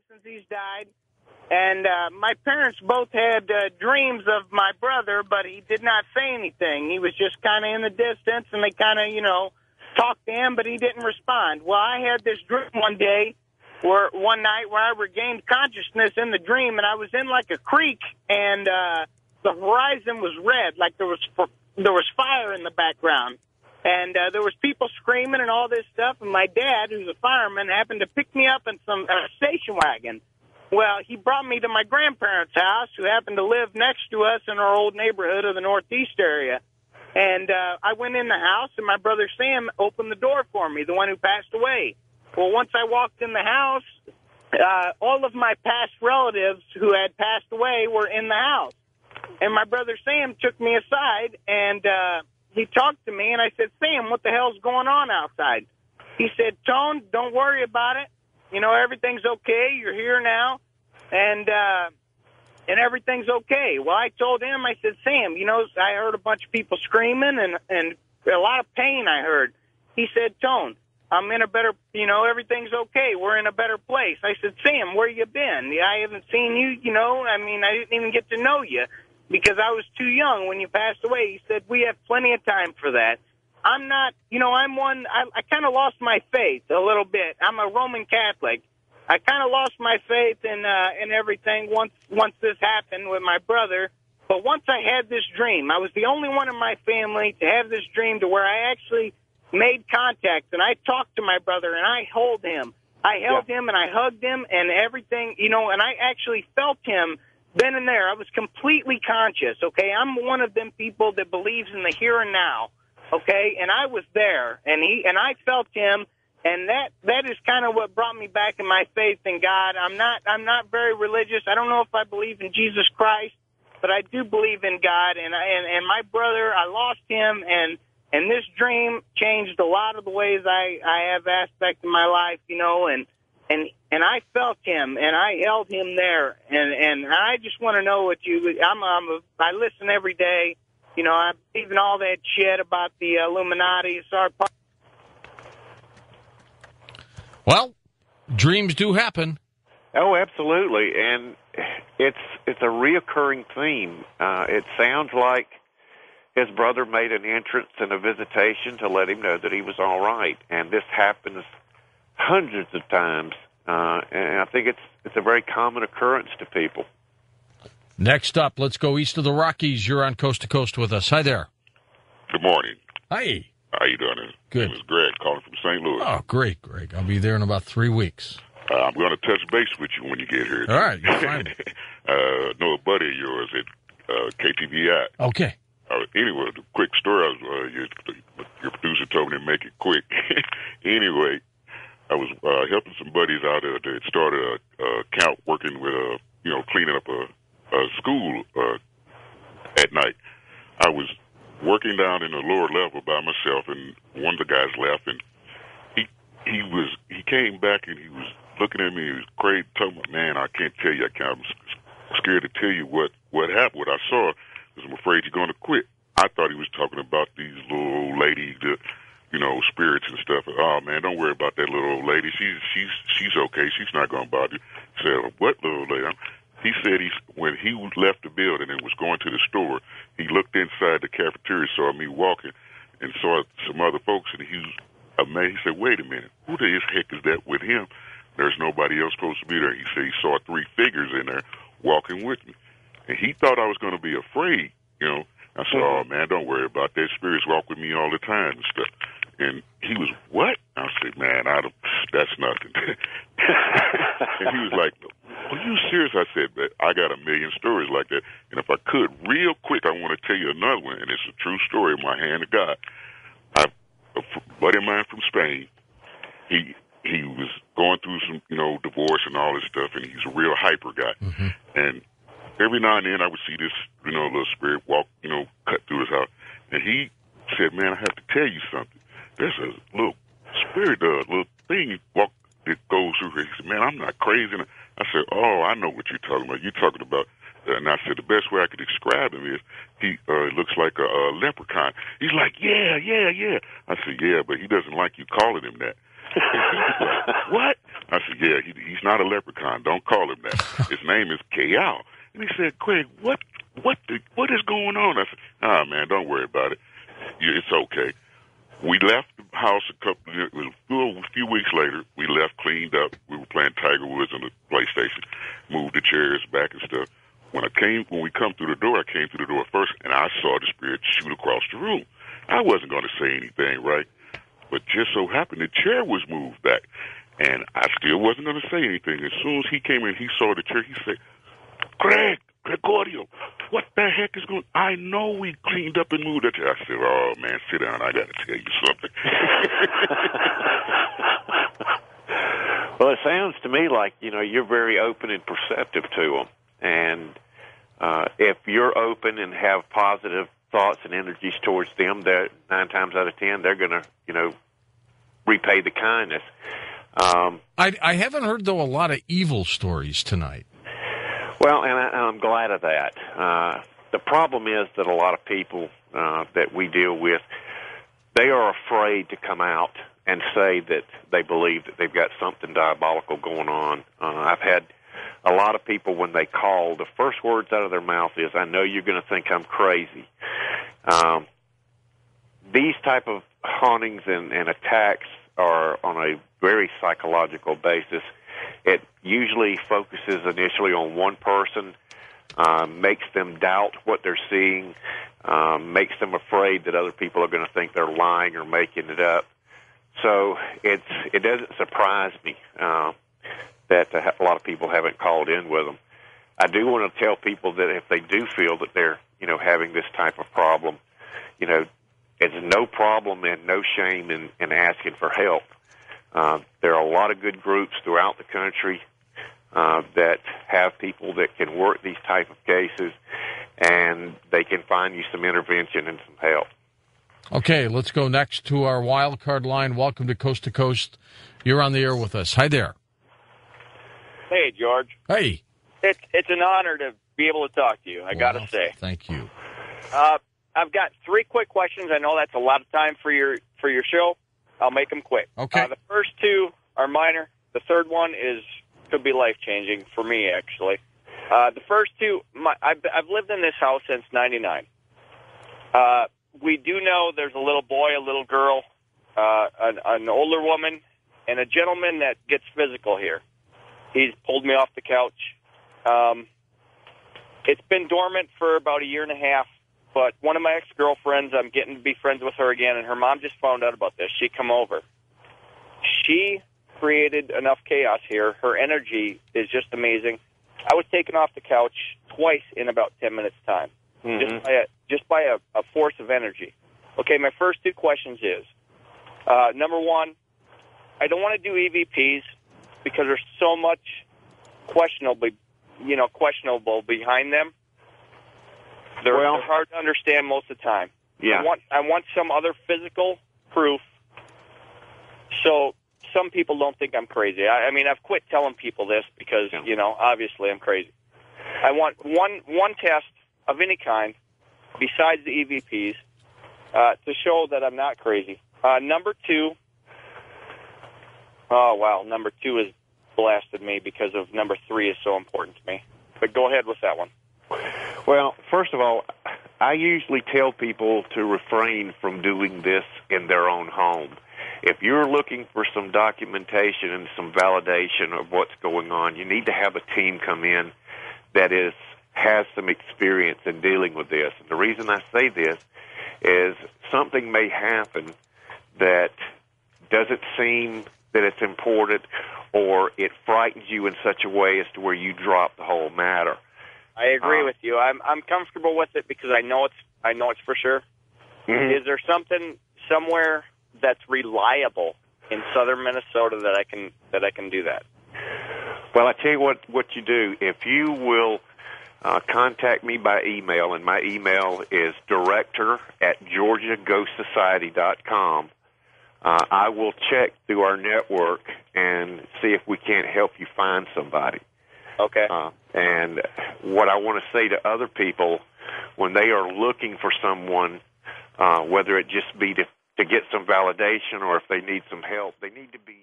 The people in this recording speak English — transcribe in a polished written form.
since he's died. And my parents both had dreams of my brother, but he did not say anything. He was just kind of in the distance, and they kind of, talked to him, but he didn't respond. Well, I had this dream one night where I regained consciousness in the dream, and I was in like a creek, and the horizon was red, like there was fire in the background. And there was people screaming and all this stuff, and my dad, who's a fireman, happened to pick me up in some station wagon. Well, he brought me to my grandparents' house, who happened to live next to us in our old neighborhood of the Northeast area. And I went in the house, and my brother Sam opened the door for me, the one who passed away. Well, once I walked in the house, all of my past relatives who had passed away were in the house. And my brother Sam took me aside, and he talked to me, and I said, Sam, what the hell's going on outside? He said, Tone, don't worry about it. Everything's okay. You're here now, and everything's okay. Well, I told him, I said, Sam, I heard a bunch of people screaming and a lot of pain I heard. He said, Tone, I'm in a better, everything's okay. We're in a better place. I said, Sam, where you been? I haven't seen you, I didn't even get to know you because I was too young when you passed away. He said, we have plenty of time for that. I'm not, I kind of lost my faith a little bit. I'm a Roman Catholic. I kind of lost my faith in everything once this happened with my brother. But once I had this dream, I was the only one in my family to have this dream to where I actually made contact, and I talked to my brother, and I held him. I held him, and I hugged him, and everything, and I actually felt him then and there. I was completely conscious, okay? I'm one of them people that believes in the here and now. Okay, and I was there, and I felt him, and that is kind of what brought me back in my faith in God. I'm not very religious. I don't know if I believe in Jesus Christ, but I do believe in God. And my brother, I lost him, and this dream changed a lot of the ways I have aspect in my life, and I felt him, and I held him there, and I just want to know what I listen every day. I believe in all that shit about the Illuminati. Sorry. Well, dreams do happen. Oh, absolutely, and it's a reoccurring theme. It sounds like his brother made an entrance and a visitation to let him know that he was all right, and this happens hundreds of times, and I think it's a very common occurrence to people. Next up, let's go east of the Rockies. You're on Coast to Coast with us. Hi there. Good morning. Hi. How you doing? Good. My name is Greg, calling from St. Louis. Oh, great, Greg. I'll be there in about 3 weeks. I'm going to touch base with you when you get here. All right, you're fine. Know a buddy of yours at KTVI. Okay. Anyway, the quick story, your producer told me to make it quick. Anyway, I was helping some buddies out there that started a account working with, cleaning up a school at night. I was working down in the lower level by myself, and one of the guys left, and he came back and he was looking at me. He was crazy, telling me, "Man, I can't tell you. I'm scared to tell you what happened, what I saw, because I'm afraid you're going to quit." I thought he was talking about these little old ladies, spirits and stuff. Oh man, don't worry about that little old lady. She's okay. She's not going to bother you. I said, "What little lady?" He said when he left the building and was going to the store, he looked inside the cafeteria, saw me walking, and saw some other folks, and he was amazed. He said, "Wait a minute, who the heck is that with him? There's nobody else supposed to be there." He said he saw 3 figures in there walking with me, and he thought I was going to be afraid, I said, "Oh man, don't worry about that. Spirits walk with me all the time and stuff." And he was, "What?" I said, "Man, that's nothing." And he was like, "Are you serious?" I said, "But I got a million stories like that. And if I could, real quick, I want to tell you another one. And it's a true story in my hand of God. A buddy of mine from Spain, he was going through some, divorce and all this stuff, and he's a real hyper guy. Mm-hmm. And every now and then I would see this, little spirit walk, cut through his house. And he said, "Man, I have to tell you something. There's a little spirit, a little thing that goes through here." He said, "Man, I'm not crazy." And I said, "Oh, I know what you're talking about. You're talking about," and I said, "The best way I could describe him is he looks like a leprechaun." He's like, yeah. I said, "Yeah, but he doesn't like you calling him that." What? I said, yeah, he's not a leprechaun. Don't call him that. His name is K.O. And he said, Craig, what is going on? I said, man, don't worry about it. It's okay. We left the house a few weeks later. We left, cleaned up. We were playing Tiger Woods on the PlayStation, moved the chairs back and stuff. When we come through the door, I came through the door first, and I saw the spirit shoot across the room. I wasn't going to say anything, right? But just so happened the chair was moved back, and I still wasn't going to say anything. As soon as he came in, he saw the chair. He said, Gregorio, what the heck is going on? I know we cleaned up and moved the chair. I said, oh, man, sit down. I got to tell you something. Well, it sounds to me like, you're very open and perceptive to them. And if you're open and have positive thoughts and energies towards them, that 9 times out of 10, they're going to, repay the kindness. I haven't heard, though, a lot of evil stories tonight. Well, and I'm glad of that. The problem is that a lot of people that we deal with, they are afraid to come out and say that they believe that they've got something diabolical going on. I've had a lot of people, when they call, the first words out of their mouth is, I know you're going to think I'm crazy. These type of hauntings and attacks are on a very psychological basis. It usually focuses initially on one person, makes them doubt what they're seeing, makes them afraid that other people are going to think they're lying or making it up. So it doesn't surprise me that a lot of people haven't called in with them. I do want to tell people that if they do feel that they're, having this type of problem, it's no problem and no shame in asking for help. There are a lot of good groups throughout the country that have people that can work these type of cases, and they can find you some intervention and some help. Okay, let's go next to our wild card line. Welcome to Coast to Coast. You're on the air with us. Hi there. Hey, George. Hey. It's an honor to be able to talk to you, I got to say. Thank you. I've got 3 quick questions. I know that's a lot of time for your show. I'll make them quick. Okay. The first 2 are minor. The third one could be life-changing for me, actually. The first 2, I've lived in this house since '99. We do know there's a little boy, a little girl, an older woman, and a gentleman that gets physical here. He's pulled me off the couch. It's been dormant for about 1.5 years, but one of my ex-girlfriends, I'm getting to be friends with her again, and her mom just found out about this. She come over. She created enough chaos here. Her energy is just amazing. I was taken off the couch twice in about 10 minutes' time, just by a force of energy. Okay, my first 2 questions is, number 1, I don't want to do EVPs because there's so much questionable behind them. They're hard to understand most of the time. Yeah. I want some other physical proof, so some people don't think I'm crazy. I mean, I've quit telling people this because, obviously I'm crazy. I want one test of any kind besides the EVPs to show that I'm not crazy. Number 2, number 2 has blasted me because of number 3 is so important to me. But go ahead with that one. Well, first of all, I usually tell people to refrain from doing this in their own home. If you're looking for some documentation and some validation of what's going on, you need to have a team come in that has some experience in dealing with this. And the reason I say this is something may happen that doesn't seem that it's important, or it frightens you in such a way as to where you drop the whole matter. I agree with you. I'm comfortable with it because I know it's for sure. Mm-hmm. Is there something somewhere that's reliable in southern Minnesota that I can do that? Well, I tell you what you do. If you will contact me by email, and my email is director@georgiaghostsociety.com. I will check through our network and see if we can't help you find somebody. Okay. And what I want to say to other people when they are looking for someone, whether it just be to get some validation or if they need some help, they need to be